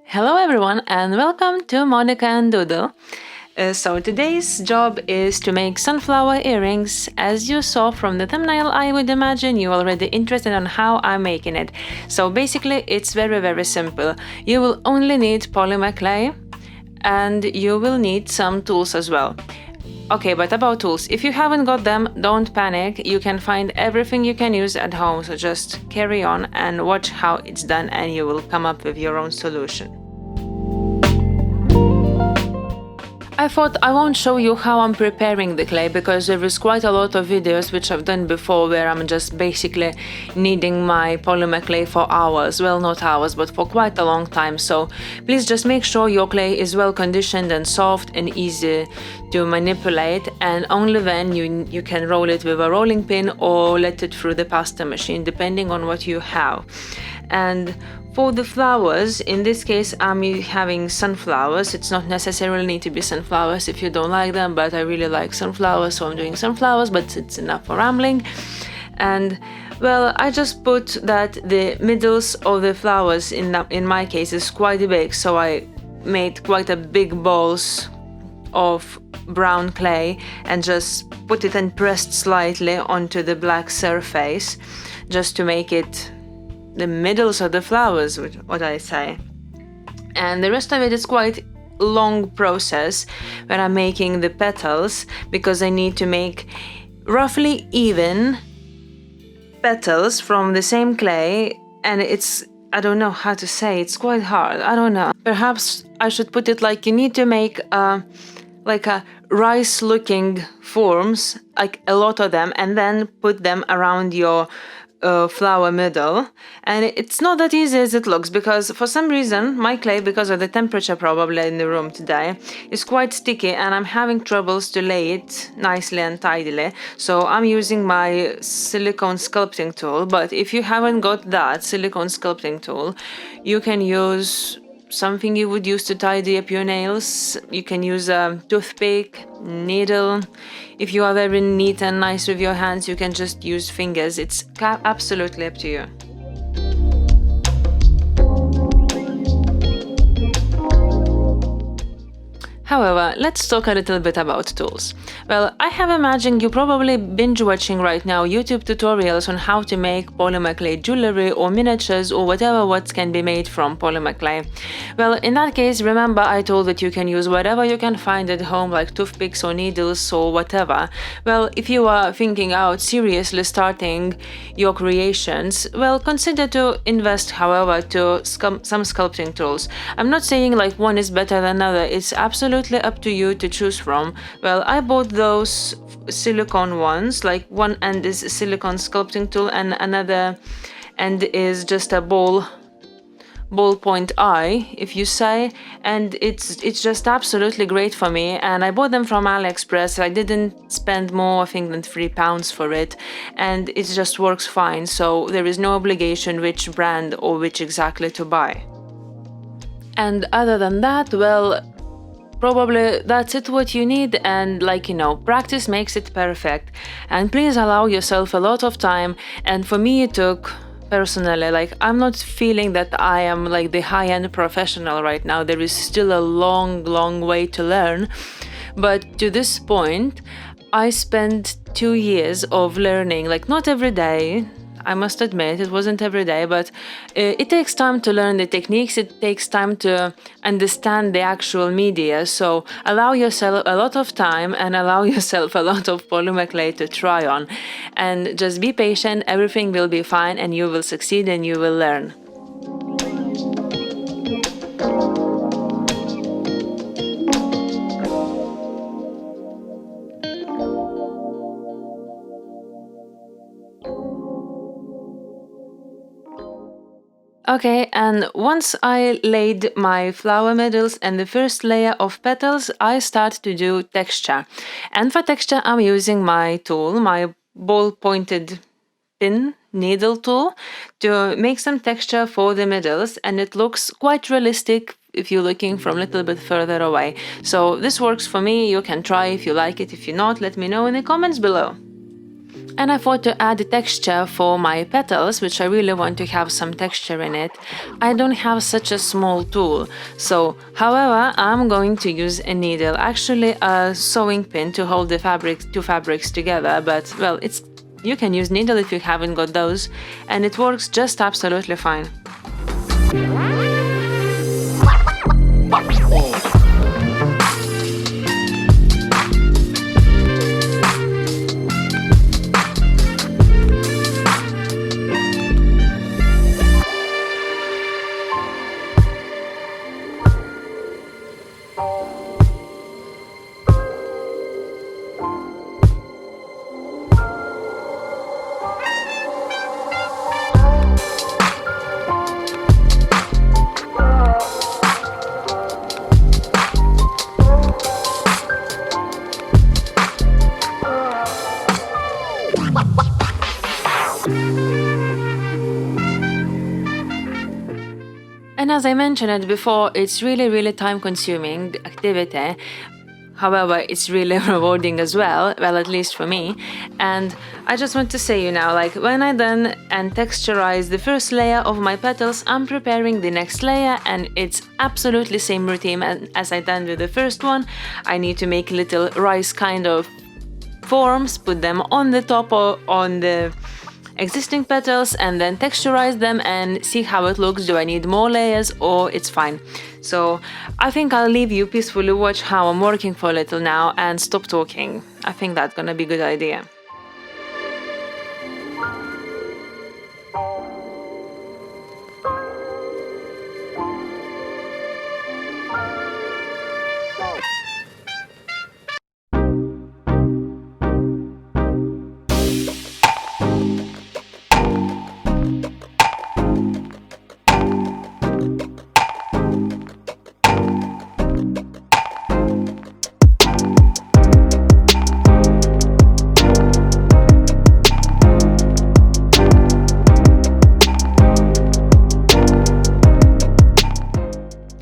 Hello everyone and welcome to Monica and Doodle. So today's job is to make sunflower earrings. As you saw from the thumbnail, I would imagine you're already interested on how I'm making it. So basically it's very simple. You will only need polymer clay and you will need some tools as well. Okay, but about tools, if you haven't got them, don't panic. You can find everything you can use at home, so just carry on and watch how it's done and you will come up with your own solution. I thought I won't show you how I'm preparing the clay because there is quite a lot of videos which I've done before where I'm just basically kneading my polymer clay for hours. Well, not hours, but for quite a long time. So please just make sure your clay is well conditioned and soft and easy to manipulate, and only then you can roll it with a rolling pin or let it through the pasta machine depending on what you have. And for the flowers, in this case I'm having sunflowers. It's not necessarily need to be sunflowers if you don't like them, but I really like sunflowers, so I'm doing sunflowers, but it's enough for rambling. And well, I just put that the middles of the flowers in my case is quite big, so I made quite a big balls of brown clay and just put it and pressed slightly onto the black surface just to make it the middles of the flowers, what I say. And the rest of it is quite long process where I'm making the petals, because I need to make roughly even petals from the same clay, and I don't know how to say, it's quite hard, I don't know. Perhaps I should put it like you need to make like a rice looking forms, like a lot of them, and then put them around your flower middle. And it's not that easy as it looks, because for some reason my clay, because of the temperature probably in the room today, is quite sticky and I'm having troubles to lay it nicely and tidily. So I'm using my silicone sculpting tool, but if you haven't got that silicone sculpting tool, you can use something you would use to tidy up your nails. You can use a toothpick, needle. If you are very neat and nice with your hands, you can just use fingers. It's absolutely up to you. However, let's talk a little bit about tools. Well, I have imagined you probably binge watching right now YouTube tutorials on how to make polymer clay jewelry or miniatures or whatever what can be made from polymer clay. Well, in that case, remember I told that you can use whatever you can find at home, like toothpicks or needles or whatever. Well, if you are thinking out seriously starting your creations, well, consider to invest, however, to some sculpting tools. I'm not saying like one is better than another, it's absolutely up to you to choose from. Well, I bought those silicone ones, like one end is a silicone sculpting tool and another end is just a ballpoint eye, if you say, and it's just absolutely great for me. And I bought them from AliExpress. I didn't spend more, I think, than £3 for it, and it just works fine, so there is no obligation which brand or which exactly to buy. And other than that, well, probably that's it what you need, and practice makes it perfect. And please allow yourself a lot of time. And for me it took, personally, I'm not feeling that I am like the high-end professional right now. There is still a long way to learn, but to this point I spent 2 years of learning, not every day, I must admit, it wasn't every day, but it takes time to learn the techniques, it takes time to understand the actual media, so allow yourself a lot of time and allow yourself a lot of polymer clay to try on. And just be patient, everything will be fine and you will succeed and you will learn. Okay, and once I laid my flower middles and the first layer of petals, I start to do texture. And for texture, I'm using my tool, my ball-pointed pin needle tool, to make some texture for the middles, and it looks quite realistic. if you're looking from a little bit further away. So this works for me. You can try if you like it. If you're not, let me know in the comments below. And I thought to add texture for my petals, which I really want to have some texture in it. I don't have such a small tool, so however I'm going to use a needle, actually a sewing pin to hold the two fabrics together, but well, you can use needle if you haven't got those, and it works just absolutely fine. And as I mentioned it before, it's really time-consuming activity. However, it's really rewarding as well, at least for me. And I just want to say you now, like when I done and texturize the first layer of my petals, I'm preparing the next layer, and it's absolutely same routine as I done with the first one. I need to make little rice kind of forms, put them on the top or on the existing petals, and then texturize them and see how it looks. Do I need more layers or it's fine? So I think I'll leave you peacefully watch how I'm working for a little now and stop talking. I think that's gonna be a good idea.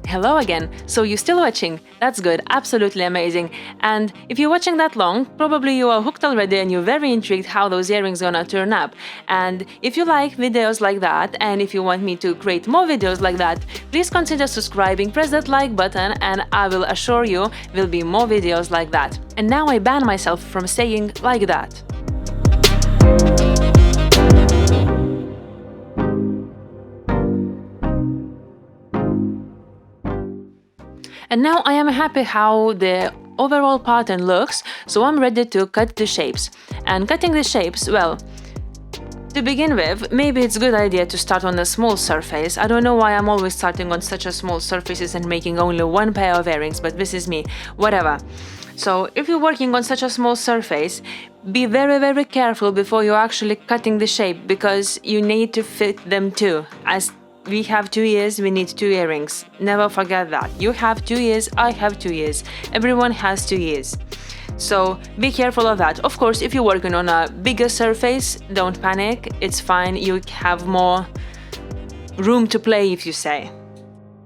Hello again, so you're still watching, that's good, absolutely amazing. And if you're watching that long, probably you are hooked already and you're very intrigued how those earrings gonna turn up. And if you like videos like that, and if you want me to create more videos like that, please consider subscribing, press that like button, and I will assure you will be more videos like that. And now I ban myself from saying like that. And now I am happy how the overall pattern looks, so I'm ready to cut the shapes. And cutting the shapes, well, to begin with, maybe it's a good idea to start on a small surface. I don't know why I'm always starting on such a small surfaces and making only one pair of earrings, but this is me, whatever. So if you're working on such a small surface, be very careful before you're actually cutting the shape, because you need to fit them too. As we have 2 ears, we need 2 earrings. Never forget that. You have 2 ears, I have 2 ears. Everyone has 2 ears. So be careful of that. Of course, if you're working on a bigger surface, don't panic. It's fine. You have more room to play, if you say.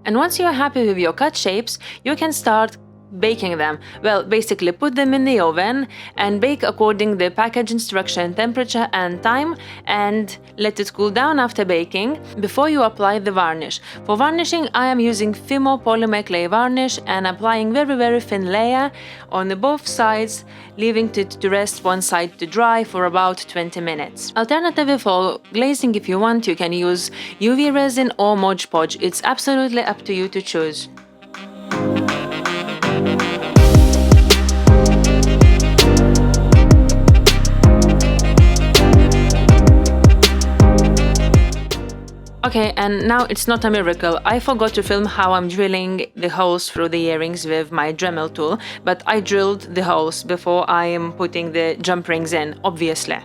And once you're happy with your cut shapes, you can start baking them. Well, basically put them in the oven and bake according the package instruction, temperature and time, and let it cool down after baking before you apply the varnish. For varnishing, I am using Fimo polymer clay varnish and applying very thin layer on the both sides, leaving it to rest one side to dry for about 20 minutes. Alternatively, for glazing, if you want, you can use UV resin or Mod Podge. It's absolutely up to you to choose. Okay, and now it's not a miracle. I forgot to film how I'm drilling the holes through the earrings with my Dremel tool, but I drilled the holes before I am putting the jump rings in, obviously.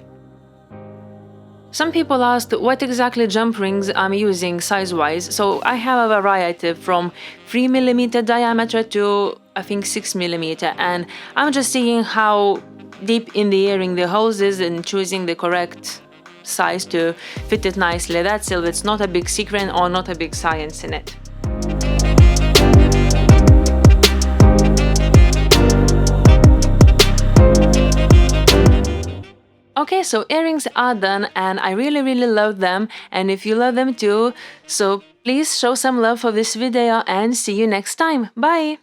Some people asked what exactly jump rings I'm using size-wise, so I have a variety from 3mm diameter to I think 6mm, and I'm just seeing how deep in the earring the holes is and choosing the correct size to fit it nicely. That's it. It's not a big secret or not a big science in it. Okay, so earrings are done and I really love them, and if you love them too, so please show some love for this video and see you next time. Bye!